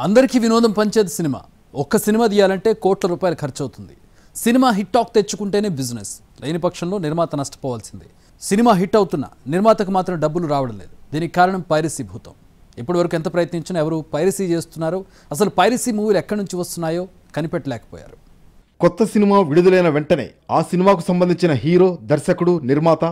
అందరికీ వినోదం పంచేది సినిమా. ఒక్క సినిమా తీయాలంటే కోట్ల రూపాయలు ఖర్చు అవుతుంది. సినిమా హిట్ టాక్ తెచ్చుకుంటేనే బిజినెస్, లేని పక్షంలో నిర్మాత నష్టపోవాల్సిందే. సినిమా హిట్ అవుతున్నా నిర్మాతకు మాత్రం డబ్బులు రావడం లేదు. దీనికి కారణం పైరసీ భూతం. ఇప్పటివరకు ఎంత ప్రయత్నించినా ఎవరు పైరసీ చేస్తున్నారో, అసలు పైరసీ మూవీలు ఎక్కడి నుంచి వస్తున్నాయో కనిపెట్టలేకపోయారు. కొత్త సినిమా విడుదలైన వెంటనే ఆ సినిమాకు సంబంధించిన హీరో, దర్శకుడు, నిర్మాత,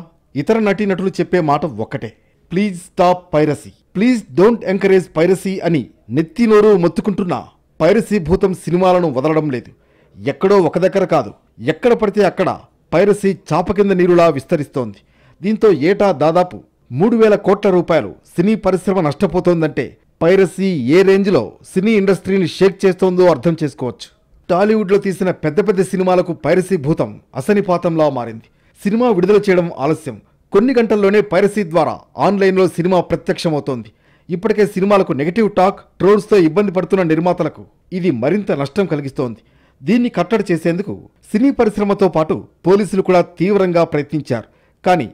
ఇతర నటీనటులు చెప్పే మాట ఒక్కటే: please stop piracy, please don't encourage piracy అని నెత్తి నోరు మొత్తుకుంటున్నా పైరసీ భూతం సినిమాలను వదలడం లేదు. ఎక్కడో ఒక దగ్గర కాదు, ఎక్కడ పడితే అక్కడ పైరసీ చాప కింద నీరులా విస్తరిస్తోంది. దీంతో ఏటా దాదాపు 3,000 కోట్ల రూపాయలు సినీ పరిశ్రమ నష్టపోతోందంటే పైరసీ ఏ రేంజ్లో సినీ ఇండస్ట్రీని షేక్ చేస్తోందో అర్థం చేసుకోవచ్చు. టాలీవుడ్లో తీసిన పెద్ద పెద్ద సినిమాలకు పైరసీ భూతం అసనిపాతంలా మారింది. సినిమా విడుదల చేయడం ఆలస్యం, కొన్ని గంటల్లోనే పైరసీ ద్వారా ఆన్లైన్లో సినిమా ప్రత్యక్షమవుతోంది. ఇప్పటికే సినిమాలకు నెగటివ్ టాక్, ట్రోల్స్తో ఇబ్బంది పడుతున్న నిర్మాతలకు ఇది మరింత నష్టం కలిగిస్తోంది. దీన్ని కట్టడి చేసేందుకు సినీ పరిశ్రమతో పాటు పోలీసులు కూడా తీవ్రంగా ప్రయత్నించారు. కానీ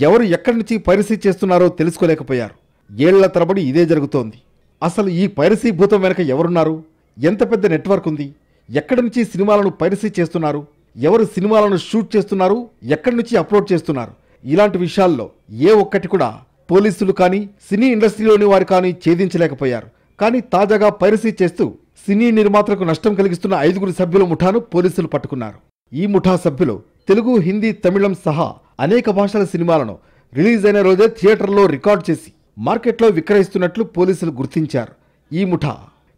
ఎవరు ఎక్కడి నుంచి పైరసీ చేస్తున్నారో తెలుసుకోలేకపోయారు. ఏళ్ల తరబడి ఇదే జరుగుతోంది. అసలు ఈ పైరసీ భూతం వెనక ఎవరున్నారు? ఎంత పెద్ద నెట్వర్క్ ఉంది? ఎక్కడి నుంచి సినిమాలను పైరసీ చేస్తున్నారు? ఎవరు సినిమాలను షూట్ చేస్తున్నారు? ఎక్కడి నుంచి అప్లోడ్ చేస్తున్నారు? ఇలాంటి విషయాల్లో ఏ ఒక్కటి కూడా పోలీసులు కానీ సినీ ఇండస్ట్రీలోని వారు కానీ ఛేదించలేకపోయారు. కానీ తాజాగా పైరసీ చేస్తూ సినీ నిర్మాతలకు నష్టం కలిగిస్తున్న 5 సభ్యుల ముఠాను పోలీసులు పట్టుకున్నారు. ఈ ముఠా సభ్యులు తెలుగు, హిందీ, తమిళం సహా అనేక భాషల సినిమాలను రిలీజ్ అయిన రోజే థియేటర్లో రికార్డ్ చేసి మార్కెట్లో విక్రయిస్తున్నట్లు పోలీసులు గుర్తించారు. ఈ ముఠా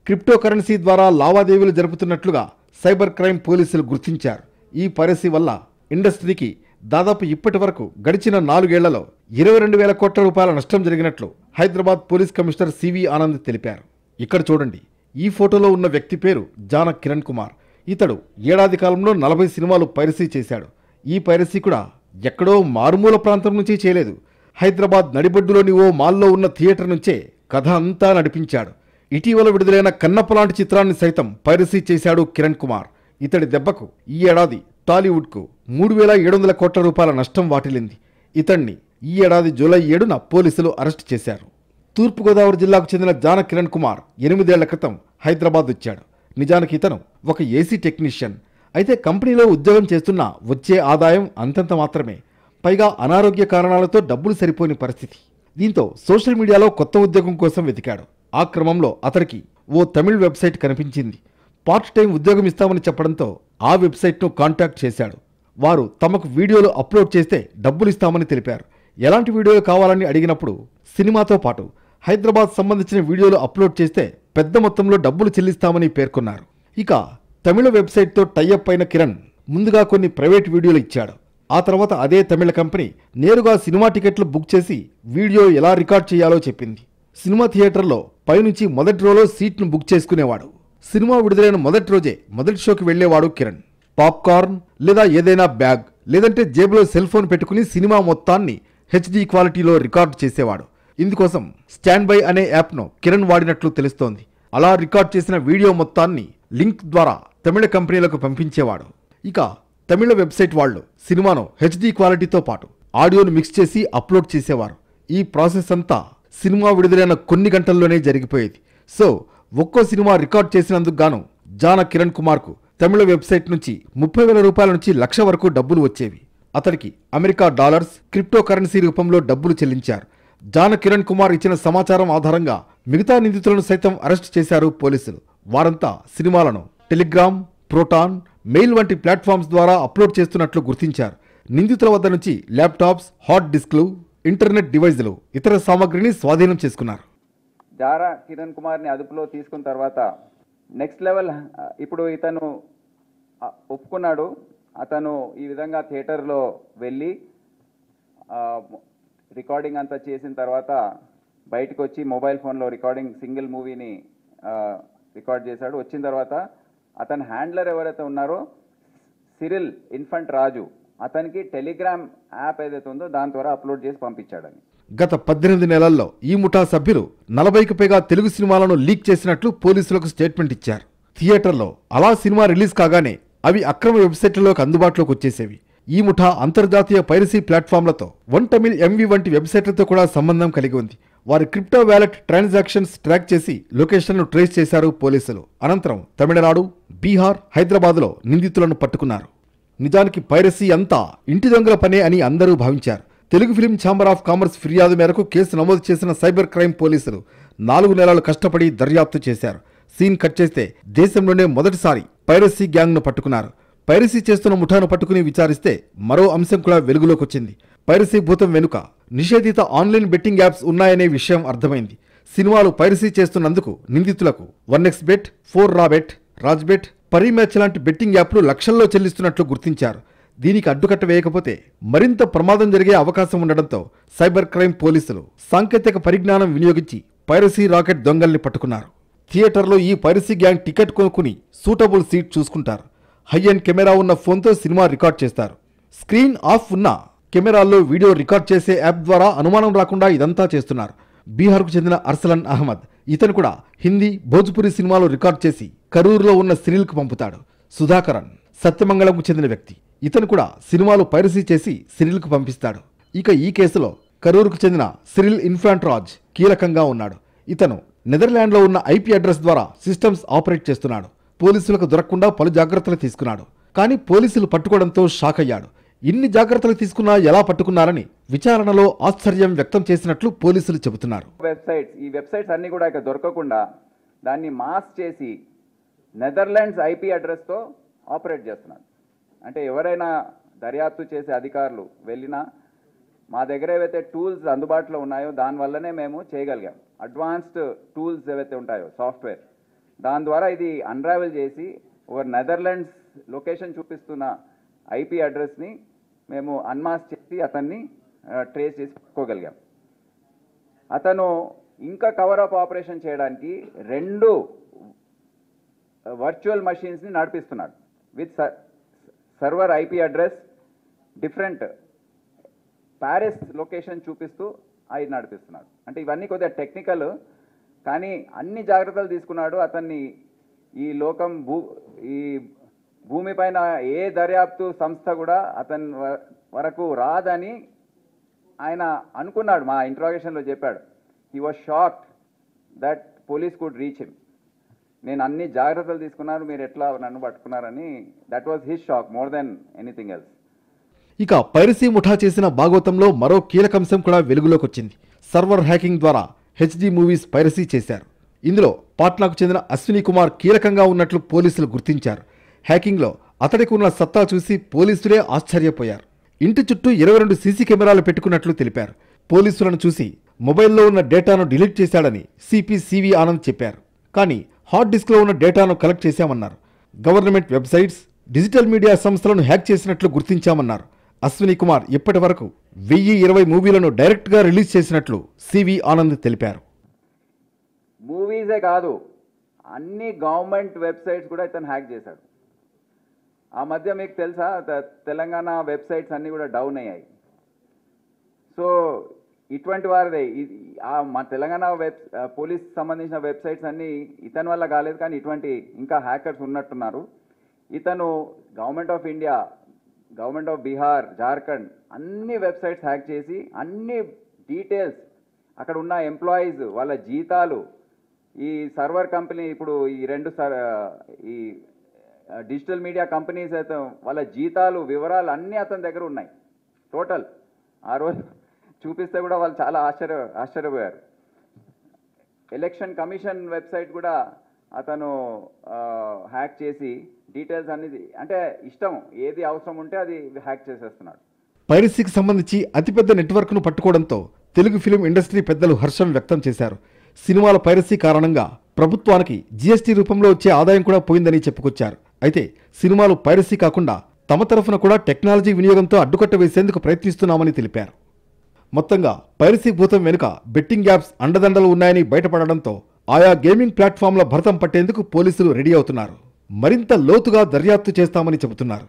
క్రిప్టో కరెన్సీ ద్వారా లావాదేవీలు జరుపుతున్నట్లుగా సైబర్ క్రైమ్ పోలీసులు గుర్తించారు. ఈ పైరసీ వల్ల ఇండస్ట్రీకి దాదాపు ఇప్పటి వరకు గడిచిన 4 ఏళ్లలో 22,000 కోట్ల రూపాయల నష్టం జరిగినట్లు Hyderabad police commissioner CV Anand తెలిపారు. ఇక్కడ చూడండి, ఈ ఫోటోలో ఉన్న వ్యక్తి పేరు జాన కిరణ్ కుమార్. ఇతడు ఏడాది కాలంలో 40 సినిమాలు పైరసీ చేశాడు. ఈ పైరసీ కూడా ఎక్కడో మారుమూల ప్రాంతం నుంచి చేయలేదు. హైదరాబాద్ నడిబొడ్డులోని ఓ మాల్లో ఉన్న థియేటర్ నుంచే కథ అంతా నడిపించాడు. ఇటీవల విడుదలైన కన్నప్ప లాంటి చిత్రాన్ని సైతం పైరసీ చేశాడు కిరణ్ కుమార్. ఇతడి దెబ్బకు ఈ ఏడాది టాలీవుడ్కు 3,700 కోట్ల రూపాయల నష్టం వాటిల్లింది. ఇతన్ని ఈ ఏడాది జూలై 7న పోలీసులు అరెస్ట్ చేశారు. తూర్పుగోదావరి జిల్లాకు చెందిన జాన కిరణ్ కుమార్ 8 ఏళ్ల క్రితం హైదరాబాద్ వచ్చాడు. నిజానికి ఇతను ఒక ఏసీ టెక్నీషియన్. అయితే కంపెనీలో ఉద్యోగం చేస్తున్నా వచ్చే ఆదాయం అంతంత మాత్రమే. పైగా అనారోగ్య కారణాలతో డబ్బులు సరిపోని పరిస్థితి. దీంతో సోషల్ మీడియాలో కొత్త ఉద్యోగం కోసం వెతికాడు. ఆ క్రమంలో అతడికి ఓ తమిళ్ వెబ్సైట్ కనిపించింది. పార్ట్ టైం ఉద్యోగం ఇస్తామని చెప్పడంతో ఆ వెబ్సైట్ను కాంటాక్ట్ చేశాడు. వారు తమకు వీడియోలు అప్లోడ్ చేస్తే డబ్బులు ఇస్తామని తెలిపారు. ఎలాంటి వీడియోలు కావాలని అడిగినప్పుడు సినిమాతో పాటు హైదరాబాద్ సంబంధించిన వీడియోలు అప్లోడ్ చేస్తే పెద్ద మొత్తంలో డబ్బులు చెల్లిస్తామని పేర్కొన్నారు. ఇక తమిళ వెబ్సైట్తో టైఅప్ అయిన కిరణ్ ముందుగా కొన్ని ప్రైవేట్ వీడియోలు ఇచ్చాడు. ఆ తర్వాత అదే తమిళ కంపెనీ నేరుగా సినిమా టికెట్లు బుక్ చేసి వీడియో ఎలా రికార్డ్ చేయాలో చెప్పింది. సినిమా థియేటర్లో పైనుంచి మొదటి రోలో సీట్ను బుక్ చేసుకునేవాడు. సినిమా విడుదలైన మొదటి రోజే మొదటి షోకి వెళ్లేవాడు కిరణ్. పాప్కార్న్ లేదా ఏదైనా బ్యాగ్, లేదంటే జేబులో సెల్ ఫోన్ పెట్టుకుని సినిమా మొత్తాన్ని HD క్వాలిటీలో రికార్డ్ చేసేవాడు. ఇందుకోసం స్టాండ్ బై అనే యాప్ను కిరణ్ వాడినట్లు తెలుస్తోంది. అలా రికార్డ్ చేసిన వీడియో మొత్తాన్ని లింక్ ద్వారా తమిళ కంపెనీలకు పంపించేవాడు. ఇక తమిళ వెబ్సైట్ వాళ్ళు సినిమాను HD క్వాలిటీతో పాటు ఆడియోను మిక్స్ చేసి అప్లోడ్ చేసేవారు. ఈ ప్రాసెస్ అంతా సినిమా విడుదలైన కొన్ని గంటల్లోనే జరిగిపోయేది. సో ఒక్కో సినిమా రికార్డ్ చేసినందుకు గాను జాన కిరణ్ కుమార్కు తమిళ వెబ్సైట్ నుంచి 30,000 రూపాయల నుంచి 1,00,000 వరకు డబ్బులు వచ్చేవి. అతడికి అమెరికా డాలర్స్, క్రిప్టో కరెన్సీ రూపంలో డబ్బులు చెల్లించారు. జాన కిరణ్ కుమార్ ఇచ్చిన సమాచారం ఆధారంగా మిగతా నిందితులను సైతం అరెస్ట్ చేశారు పోలీసులు. వారంతా సినిమాలను టెలిగ్రామ్, ప్రోటాన్, మెయిల్ వంటి ప్లాట్ఫామ్స్ ద్వారా అప్లోడ్ చేస్తున్నట్లు గుర్తించారు. నిందితుల వద్ద నుంచి ల్యాప్టాప్స్, హార్డ్ డిస్క్లు, ఇంటర్నెట్ డివైజ్లు, ఇతర సామగ్రిని స్వాధీనం చేసుకున్నారు. జారా కిరణ్ కుమార్ని అదుపులో తీసుకున్న తర్వాత నెక్స్ట్ లెవెల్, ఇప్పుడు ఇతను ఒప్పుకున్నాడు. అతను ఈ విధంగా థియేటర్లో వెళ్ళి రికార్డింగ్ అంతా చేసిన తర్వాత బయటకు వచ్చి మొబైల్ ఫోన్లో రికార్డింగ్ సింగిల్ మూవీని రికార్డ్ చేశాడు. వచ్చిన తర్వాత అతని హ్యాండ్లర్ ఎవరైతే ఉన్నారో సిరిల్ ఇన్ఫంట్ రాజు, అతనికి టెలిగ్రామ్ యాప్ ఏదైతే ఉందో దాని ద్వారా అప్లోడ్ చేసి పంపించాడని. గత 18 నెలల్లో ఈ ముఠా సభ్యులు 40కి పైగా తెలుగు సినిమాలను లీక్ చేసినట్లు పోలీసులకు స్టేట్మెంట్ ఇచ్చారు. థియేటర్లో అలా సినిమా రిలీజ్ కాగానే అవి అక్రమ వెబ్సైట్లలోకి అందుబాటులోకి వచ్చేసేవి. ఈ ముఠా అంతర్జాతీయ పైరసీ ప్లాట్ఫామ్లతో వన్ తమిళ్ MV వంటి వెబ్సైట్లతో కూడా సంబంధం కలిగి ఉంది. వారి క్రిప్టో వ్యాలెట్ ట్రాన్సాక్షన్స్ ట్రాక్ చేసి లొకేషన్ను ట్రేస్ చేశారు పోలీసులు. అనంతరం తమిళనాడు, బీహార్, హైదరాబాద్లో నిందితులను పట్టుకున్నారు. నిజానికి పైరసీ అంతా ఇంటి దొంగల పనే అని అందరూ భావించారు. Telugu film chamber of commerce ఫిర్యాదు మేరకు కేసు నమోదు చేసిన సైబర్ క్రైమ్ పోలీసులు 4 నెలలు కష్టపడి దర్యాప్తు చేశారు. సీన్ కట్ చేస్తే దేశంలోనే మొదటిసారి పైరసీ గ్యాంగ్ను పట్టుకున్నారు. పైరసీ చేస్తున్న ముఠాను పట్టుకుని విచారిస్తే మరో అంశం కూడా వెలుగులోకి వచ్చింది. పైరసీ భూతం వెనుక నిషేధిత ఆన్లైన్ బెట్టింగ్ యాప్స్ ఉన్నాయనే విషయం అర్థమైంది. సినిమాలు పైరసీ చేస్తున్నందుకు నిందితులకు 1xBet, 4Rabet, రాజ్బెట్, పరీమ్యాచ్ లాంటి బెట్టింగ్ యాప్లు లక్షల్లో చెల్లిస్తున్నట్లు గుర్తించారు. దీనికి అడ్డుకట్ట వేయకపోతే మరింత ప్రమాదం జరిగే అవకాశం ఉండడంతో సైబర్ క్రైమ్ పోలీసులు సాంకేతిక పరిజ్ఞానం వినియోగించి పైరసీ రాకెట్ దొంగల్ని పట్టుకున్నారు. థియేటర్లో ఈ పైరసీ గ్యాంగ్ టికెట్ కొనుక్కుని సూటబుల్ సీట్ చూసుకుంటారు. హై అండ్ కెమెరా ఉన్న ఫోన్తో సినిమా రికార్డ్ చేస్తారు. స్క్రీన్ ఆఫ్ ఉన్న కెమెరాల్లో వీడియో రికార్డ్ చేసే యాప్ ద్వారా అనుమానం రాకుండా ఇదంతా చేస్తున్నారు. బీహార్కు చెందిన అర్సలన్ అహ్మద్, ఇతను కూడా హిందీ, భోజ్పురి సినిమాలు రికార్డ్ చేసి కరూరులో ఉన్న సిరిల్కు పంపుతాడు. సుధాకరన్ సత్యమంగళంకు చెందిన వ్యక్తి, ఇతను కూడా సినిమాలు పైరసీ చేసి సిరిల్కు పంపిస్తాడు. ఇక ఈ కేసులో కరూరుకు చెందిన సిరిల్ ఇన్ఫాంట్రాజ్ కీలకంగా ఉన్నాడు. ఇతను నెదర్లాండ్లో ఉన్న ఐపీ అడ్రస్ ద్వారా సిస్టమ్స్ ఆపరేట్ చేస్తున్నాడు. పోలీసులకు దొరకకుండా పలు జాగ్రత్తలు తీసుకున్నాడు. కానీ పోలీసులు పట్టుకోవడంతో షాక్ అయ్యాడు. ఇన్ని జాగ్రత్తలు తీసుకున్నా ఎలా పట్టుకున్నారని విచారణలో ఆశ్చర్యం వ్యక్తం చేసినట్లు పోలీసులు చెబుతున్నారు. ఈ వెబ్సైట్స్ అన్ని కూడా ఇక దొరకకుండా దాన్ని మాస్ చేసి నెదర్లాండ్స్ ఐపీ అడ్రస్తో ఆపరేట్ చేస్తున్నాడు. అంటే ఎవరైనా దర్యాప్తు చేసే అధికారులు వెళ్ళినా మా దగ్గర ఏవైతే టూల్స్ అందుబాటులో ఉన్నాయో దానివల్లనే మేము చేయగలిగాం. అడ్వాన్స్డ్ టూల్స్ ఏవైతే ఉంటాయో సాఫ్ట్వేర్, దాని ద్వారా ఇది అన్రావెల్ చేసి ఓవర్ నెదర్లాండ్స్ లొకేషన్ చూపిస్తున్న ఐపీ అడ్రస్ని మేము అన్మాస్ చేసి అతన్ని ట్రేస్ చేసి పట్టుకోగలిగాం. అతను ఇంకా కవరప్ ఆపరేషన్ చేయడానికి 2 వర్చువల్ మషీన్స్ని నడిపిస్తున్నాడు. With server IP address different Paris location చూపిస్తూ అవి నడిపిస్తున్నాడు. అంటే ఇవన్నీ కొద్దిగా టెక్నికల్, కానీ అన్ని జాగ్రత్తలు తీసుకున్నాడు. అతన్ని ఈ ఈ భూమిపైన ఏ దర్యాప్తు సంస్థ కూడా అతని వరకు రాదని ఆయన అనుకున్నాడు. మా ఇంట్రాగేషన్లో చెప్పాడు. He was shocked that police could reach him. నేను అన్ని జాగ్రత్తలు తీసుకున్నాను, మీరు ఎట్లా నన్ను పట్టుకున్నారని. That was his shock more than anything else. ఇక పైరసీ ముఠా చేసిన భాగవతంలో మరో కీలకంశం కూడా వెలుగులోకి వచ్చింది. సర్వర్ హ్యాకింగ్ ద్వారా హెచ్డి మూవీస్ పైరసీ చేశారు. ఇందులో పాట్నాకు చెందిన అశ్విని కుమార్ కీలకంగా ఉన్నట్లు పోలీసులు గుర్తించారు. హ్యాకింగ్లో అతడికి ఉన్న సత్తా చూసి పోలీసులే ఆశ్చర్యపోయారు. ఇంటి చుట్టూ 22 సీసీ కెమెరాలు పెట్టుకున్నట్లు తెలిపారు. పోలీసులను చూసి మొబైల్లో ఉన్న డేటాను డిలీట్ చేశాడని సిపి సివి ఆనంద్ చెప్పారు. కానీ హార్డ్ డిస్క్లో ఉన్న డేటాను కలెక్ట్ చేశామన్నారు. గవర్నమెంట్ వెబ్సైట్స్, డిజిటల్ మీడియా సంస్థలను హ్యాక్ చేసినట్లు గుర్తించామన్నారు. అశ్విని కుమార్ ఇప్పటి వరకు 1020 మూవీలను డైరెక్ట్గా రిలీజ్ చేసినట్లు సివి ఆనంద్ తెలిపారు. మూవీసే కాదు, అన్ని గవర్నమెంట్ వెబ్సైట్స్ కూడా ఇతను హ్యాక్ చేశాడు. ఆ మధ్య మీకు తెలుసా, తెలంగాణ వెబ్సైట్స్ అన్నీ కూడా డౌన్ అయ్యాయి. సో ఇటువంటి వారిదే మా తెలంగాణ పోలీస్ సంబంధించిన వెబ్సైట్స్ అన్నీ ఇతని వల్ల కాలేదు, కానీ ఇటువంటి ఇంకా హ్యాకర్స్ ఉన్నట్టున్నారు. ఇతను government of India, government of Bihar, Jharkhand అన్ని వెబ్సైట్స్ హ్యాక్ చేసి అన్ని డీటెయిల్స్, అక్కడ ఉన్న ఎంప్లాయీస్ వాళ్ళ జీతాలు, ఈ సర్వర్ కంపెనీ, ఇప్పుడు ఈ 2 ఈ డిజిటల్ మీడియా కంపెనీస్ అయితే వాళ్ళ జీతాలు వివరాలు అన్నీ అతని దగ్గర ఉన్నాయి టోటల్. ఆ రోజు చూపిస్తే కూడా వాళ్ళు చాలా ఆశ్చర్యపోయారు. ఎలక్షన్ కమిషన్ వెబ్సైట్ కూడా అతను హ్యాక్ చేసి డీటెయిల్స్ అన్ని, అంటే ఇష్టం ఏది అవసరం ఉంటే అది హ్యాక్ చేసేస్తున్నాడు. పైరసీకి సంబంధించి అతిపెద్ద నెట్వర్క్ను పట్టుకోవడంతో తెలుగు ఫిలిం ఇండస్ట్రీ పెద్దలు హర్షం వ్యక్తం చేశారు. సినిమాల పైరసీ కారణంగా ప్రభుత్వానికి జీఎస్టీ రూపంలో వచ్చే ఆదాయం కూడా పోయిందని చెప్పుకొచ్చారు. అయితే సినిమాలు పైరసీ కాకుండా తమ తరఫున కూడా టెక్నాలజీ వినియోగంతో అడ్డుకట్ట వేసేందుకు ప్రయత్నిస్తున్నామని తెలిపారు. మొత్తంగా పైరసీ భూతం వెనుక బెట్టింగ్ యాప్స్ అండదండలు ఉన్నాయని బయటపడడంతో ఆయా గేమింగ్ ప్లాట్ఫామ్ల భరతం పట్టేందుకు పోలీసులు రెడీ అవుతున్నారు. మరింత లోతుగా దర్యాప్తు చేస్తామని చెబుతున్నారు.